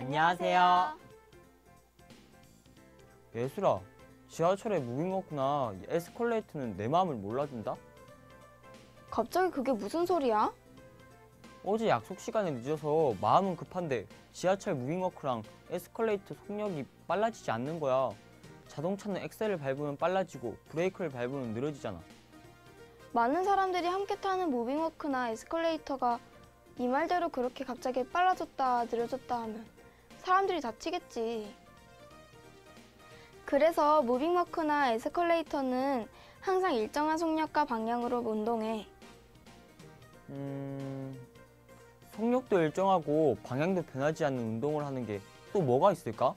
안녕하세요. 예슬아, 지하철에 무빙워크나 에스컬레이터는 내 마음을 몰라준다? 갑자기 그게 무슨 소리야? 어제 약속 시간에 늦어서 마음은 급한데 지하철 무빙워크랑 에스컬레이터 속력이 빨라지지 않는 거야. 자동차는 엑셀을 밟으면 빨라지고 브레이크를 밟으면 느려지잖아. 많은 사람들이 함께 타는 무빙워크나 에스컬레이터가 네 말대로 그렇게 갑자기 빨라졌다 느려졌다 하면 사람들이 다치겠지. 그래서 무빙워크나 에스컬레이터는 항상 일정한 속력과 방향으로 운동해. 속력도 일정하고 방향도 변하지 않는 운동을 하는 게 또 뭐가 있을까?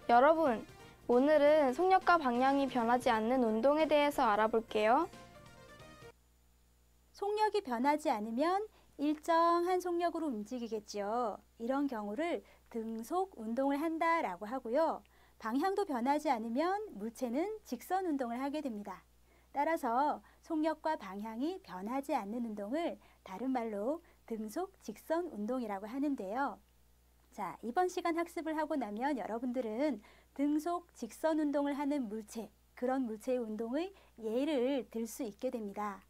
여러분, 오늘은 속력과 방향이 변하지 않는 운동에 대해서 알아볼게요. 속력이 변하지 않으면 일정한 속력으로 움직이겠죠. 이런 경우를 등속 운동을 한다라고 하고요. 방향도 변하지 않으면 물체는 직선 운동을 하게 됩니다. 따라서 속력과 방향이 변하지 않는 운동을 다른 말로 등속 직선 운동이라고 하는데요. 자, 이번 시간 학습을 하고 나면 여러분들은 등속 직선 운동을 하는 물체, 그런 물체의 운동의 예를 들 수 있게 됩니다.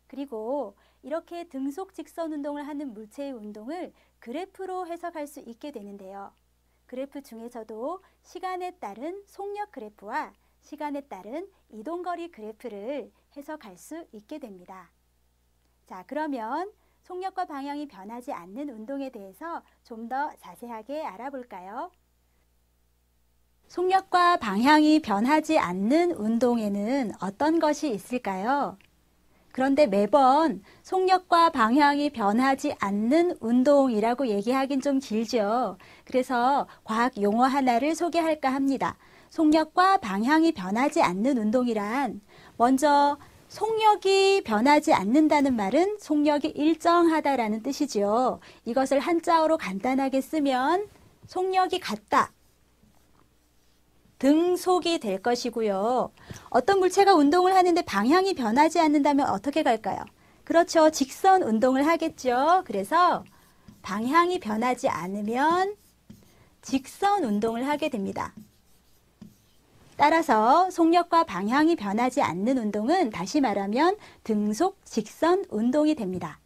그리고 이렇게 등속 직선 운동을 하는 물체의 운동을 그래프로 해석할 수 있게 되는데요. 그래프 중에서도 시간에 따른 속력 그래프와 시간에 따른 이동거리 그래프를 해석할 수 있게 됩니다. 자, 그러면 속력과 방향이 변하지 않는 운동에 대해서 좀 더 자세하게 알아볼까요? 속력과 방향이 변하지 않는 운동에는 어떤 것이 있을까요? 그런데 매번 속력과 방향이 변하지 않는 운동이라고 얘기하긴 좀 길죠. 그래서 과학 용어 하나를 소개할까 합니다. 속력과 방향이 변하지 않는 운동이란 먼저 속력이 변하지 않는다는 말은 속력이 일정하다라는 뜻이죠. 이것을 한자어로 간단하게 쓰면 속력이 같다. 등속이 될 것이고요. 어떤 물체가 운동을 하는데 방향이 변하지 않는다면 어떻게 갈까요? 그렇죠. 직선 운동을 하겠죠. 그래서 방향이 변하지 않으면 직선 운동을 하게 됩니다. 따라서 속력과 방향이 변하지 않는 운동은 다시 말하면 등속 직선 운동이 됩니다.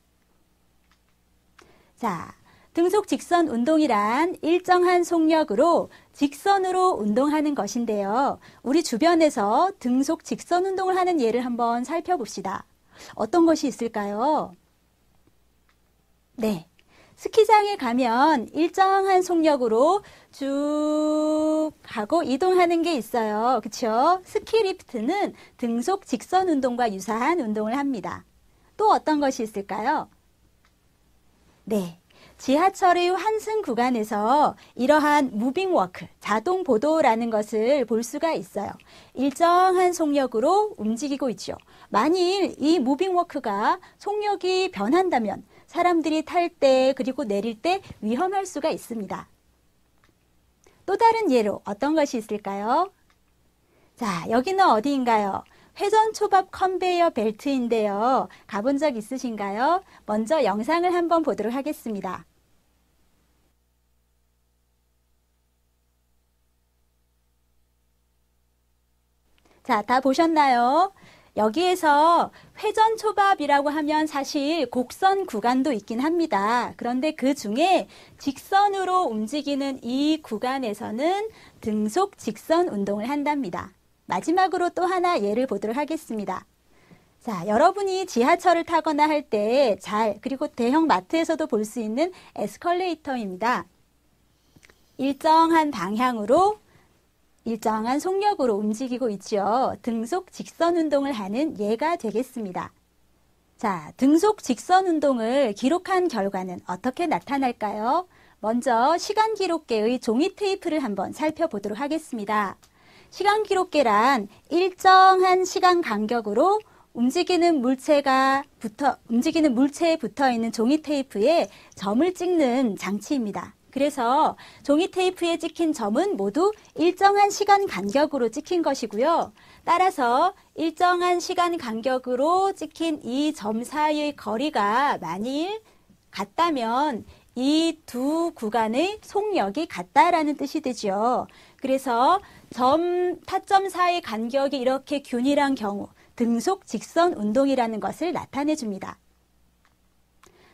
자, 등속 직선 운동이란 일정한 속력으로 직선으로 운동하는 것인데요. 우리 주변에서 등속 직선 운동을 하는 예를 한번 살펴봅시다. 어떤 것이 있을까요? 네, 스키장에 가면 일정한 속력으로 쭉 하고 이동하는 게 있어요. 그렇죠? 스키 리프트는 등속 직선 운동과 유사한 운동을 합니다. 또 어떤 것이 있을까요? 네. 지하철의 환승 구간에서 이러한 무빙워크, 자동보도라는 것을 볼 수가 있어요. 일정한 속력으로 움직이고 있죠. 만일 이 무빙워크가 속력이 변한다면 사람들이 탈 때 그리고 내릴 때 위험할 수가 있습니다. 또 다른 예로 어떤 것이 있을까요? 자, 여기는 어디인가요? 회전초밥 컨베이어 벨트인데요. 가본 적 있으신가요? 먼저 영상을 한번 보도록 하겠습니다. 자, 다 보셨나요? 여기에서 회전초밥이라고 하면 사실 곡선 구간도 있긴 합니다. 그런데 그 중에 직선으로 움직이는 이 구간에서는 등속 직선 운동을 한답니다. 마지막으로 또 하나 예를 보도록 하겠습니다. 자, 여러분이 지하철을 타거나 할 때 그리고 대형 마트에서도 볼 수 있는 에스컬레이터입니다. 일정한 방향으로 일정한 속력으로 움직이고 있죠. 등속 직선 운동을 하는 예가 되겠습니다. 자, 등속 직선 운동을 기록한 결과는 어떻게 나타날까요? 먼저 시간 기록계의 종이 테이프를 한번 살펴보도록 하겠습니다. 시간 기록계란 일정한 시간 간격으로 움직이는 물체에 붙어 있는 종이 테이프에 점을 찍는 장치입니다. 그래서 종이 테이프에 찍힌 점은 모두 일정한 시간 간격으로 찍힌 것이고요. 따라서 일정한 시간 간격으로 찍힌 이 점 사이의 거리가 만일 같다면 이 이 두 구간의 속력이 같다라는 뜻이 되죠. 그래서 타점 사이 간격이 이렇게 균일한 경우 등속 직선 운동이라는 것을 나타내 줍니다.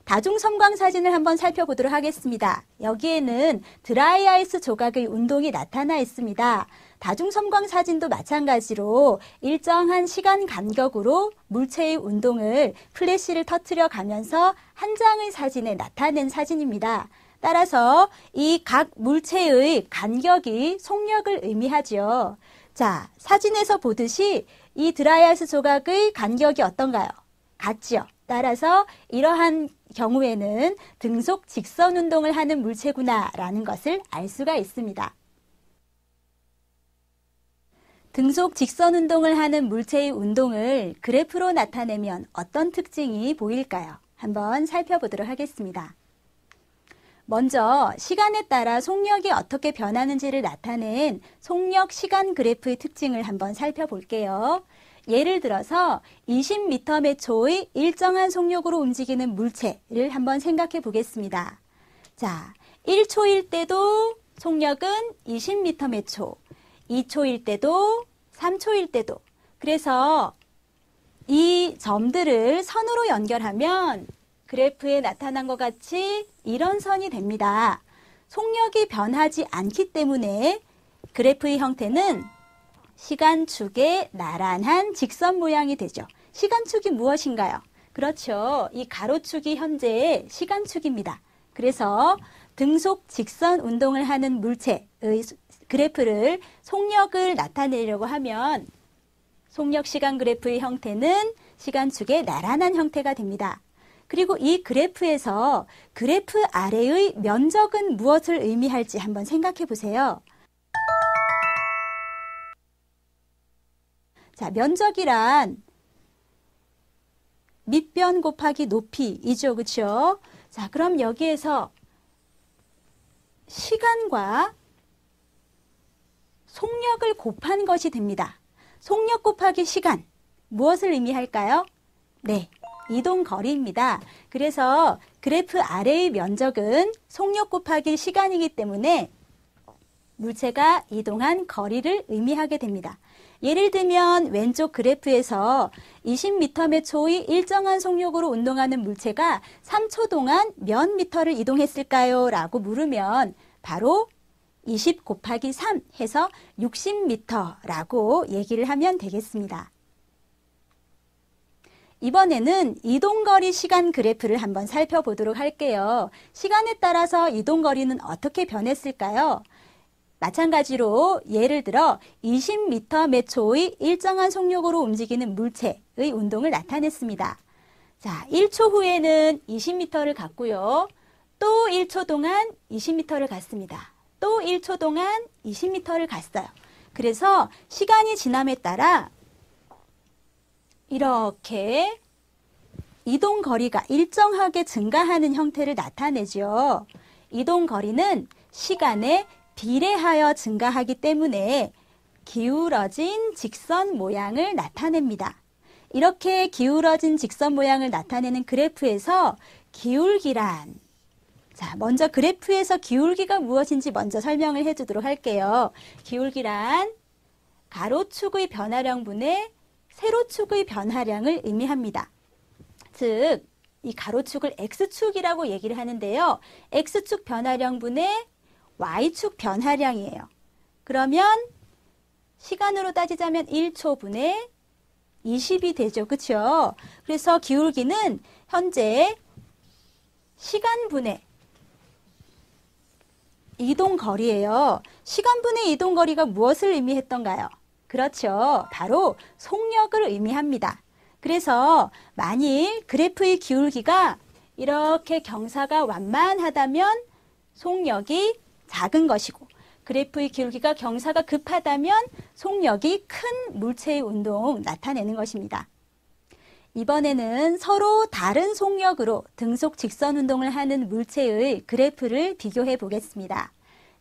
다중섬광 사진을 한번 살펴보도록 하겠습니다. 여기에는 드라이 아이스 조각의 운동이 나타나 있습니다. 다중섬광 사진도 마찬가지로 일정한 시간 간격으로 물체의 운동을 플래시를 터뜨려 가면서 한 장의 사진에 나타낸 사진입니다. 따라서 이 각 물체의 간격이 속력을 의미하죠. 자, 사진에서 보듯이 이 드라이 아이스 조각의 간격이 어떤가요? 같죠. 따라서 이러한 경우에는 등속 직선 운동을 하는 물체구나 라는 것을 알 수가 있습니다. 등속 직선 운동을 하는 물체의 운동을 그래프로 나타내면 어떤 특징이 보일까요? 한번 살펴보도록 하겠습니다. 먼저 시간에 따라 속력이 어떻게 변하는지를 나타낸 속력 시간 그래프의 특징을 한번 살펴볼게요. 예를 들어서 20m/초의 일정한 속력으로 움직이는 물체를 한번 생각해 보겠습니다. 자, 1초일 때도 속력은 20m/초, 2초일 때도 3초일 때도. 그래서 이 점들을 선으로 연결하면 그래프에 나타난 것 같이 이런 선이 됩니다. 속력이 변하지 않기 때문에 그래프의 형태는 시간축의 나란한 직선 모양이 되죠. 시간축이 무엇인가요? 그렇죠. 이 가로축이 현재의 시간축입니다. 그래서 등속 직선 운동을 하는 물체의 그래프를 속력을 나타내려고 하면 속력 시간 그래프의 형태는 시간축의 나란한 형태가 됩니다. 그리고 이 그래프에서 그래프 아래의 면적은 무엇을 의미할지 한번 생각해 보세요. 자, 면적이란 밑변 곱하기 높이이죠. 그렇죠? 자, 그럼 여기에서 시간과 속력을 곱한 것이 됩니다. 속력 곱하기 시간, 무엇을 의미할까요? 네, 이동 거리입니다. 그래서 그래프 아래의 면적은 속력 곱하기 시간이기 때문에 물체가 이동한 거리를 의미하게 됩니다. 예를 들면 왼쪽 그래프에서 20m/초의 일정한 속력으로 운동하는 물체가 3초 동안 몇 미터를 이동했을까요? 라고 물으면 바로 20 곱하기 3 해서 60m라고 얘기를 하면 되겠습니다. 이번에는 이동거리 시간 그래프를 한번 살펴보도록 할게요. 시간에 따라서 이동거리는 어떻게 변했을까요? 마찬가지로 예를 들어 20m/초의 일정한 속력으로 움직이는 물체의 운동을 나타냈습니다. 자, 1초 후에는 20m를 갔고요. 또 1초 동안 20m를 갔습니다. 또 1초 동안 20m를 갔어요. 그래서 시간이 지남에 따라 이렇게 이동 거리가 일정하게 증가하는 형태를 나타내죠. 이동 거리는 시간에 비례하여 증가하기 때문에 기울어진 직선 모양을 나타냅니다. 이렇게 기울어진 직선 모양을 나타내는 그래프에서 기울기란, 자, 먼저 그래프에서 기울기가 무엇인지 먼저 설명을 해주도록 할게요. 기울기란 가로축의 변화량분의 세로축의 변화량을 의미합니다. 즉, 이 가로축을 X축이라고 얘기를 하는데요. X축 변화량분의 Y축 변화량이에요. 그러면 시간으로 따지자면 1초분의 20이 되죠. 그렇죠? 그래서 기울기는 현재 시간분의 이동거리예요. 시간분의 이동거리가 무엇을 의미했던가요? 그렇죠. 바로 속력을 의미합니다. 그래서 만일 그래프의 기울기가 이렇게 경사가 완만하다면 속력이 작은 것이고, 그래프의 기울기가 경사가 급하다면 속력이 큰 물체의 운동 나타내는 것입니다. 이번에는 서로 다른 속력으로 등속 직선 운동을 하는 물체의 그래프를 비교해 보겠습니다.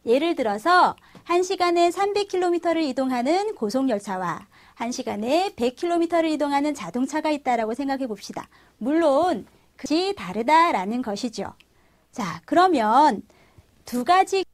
예를 들어서 1시간에 300km를 이동하는 고속열차와 1시간에 100km를 이동하는 자동차가 있다라고 생각해 봅시다. 물론 그것이 다르다라는 것이죠. 자, 그러면 두 가지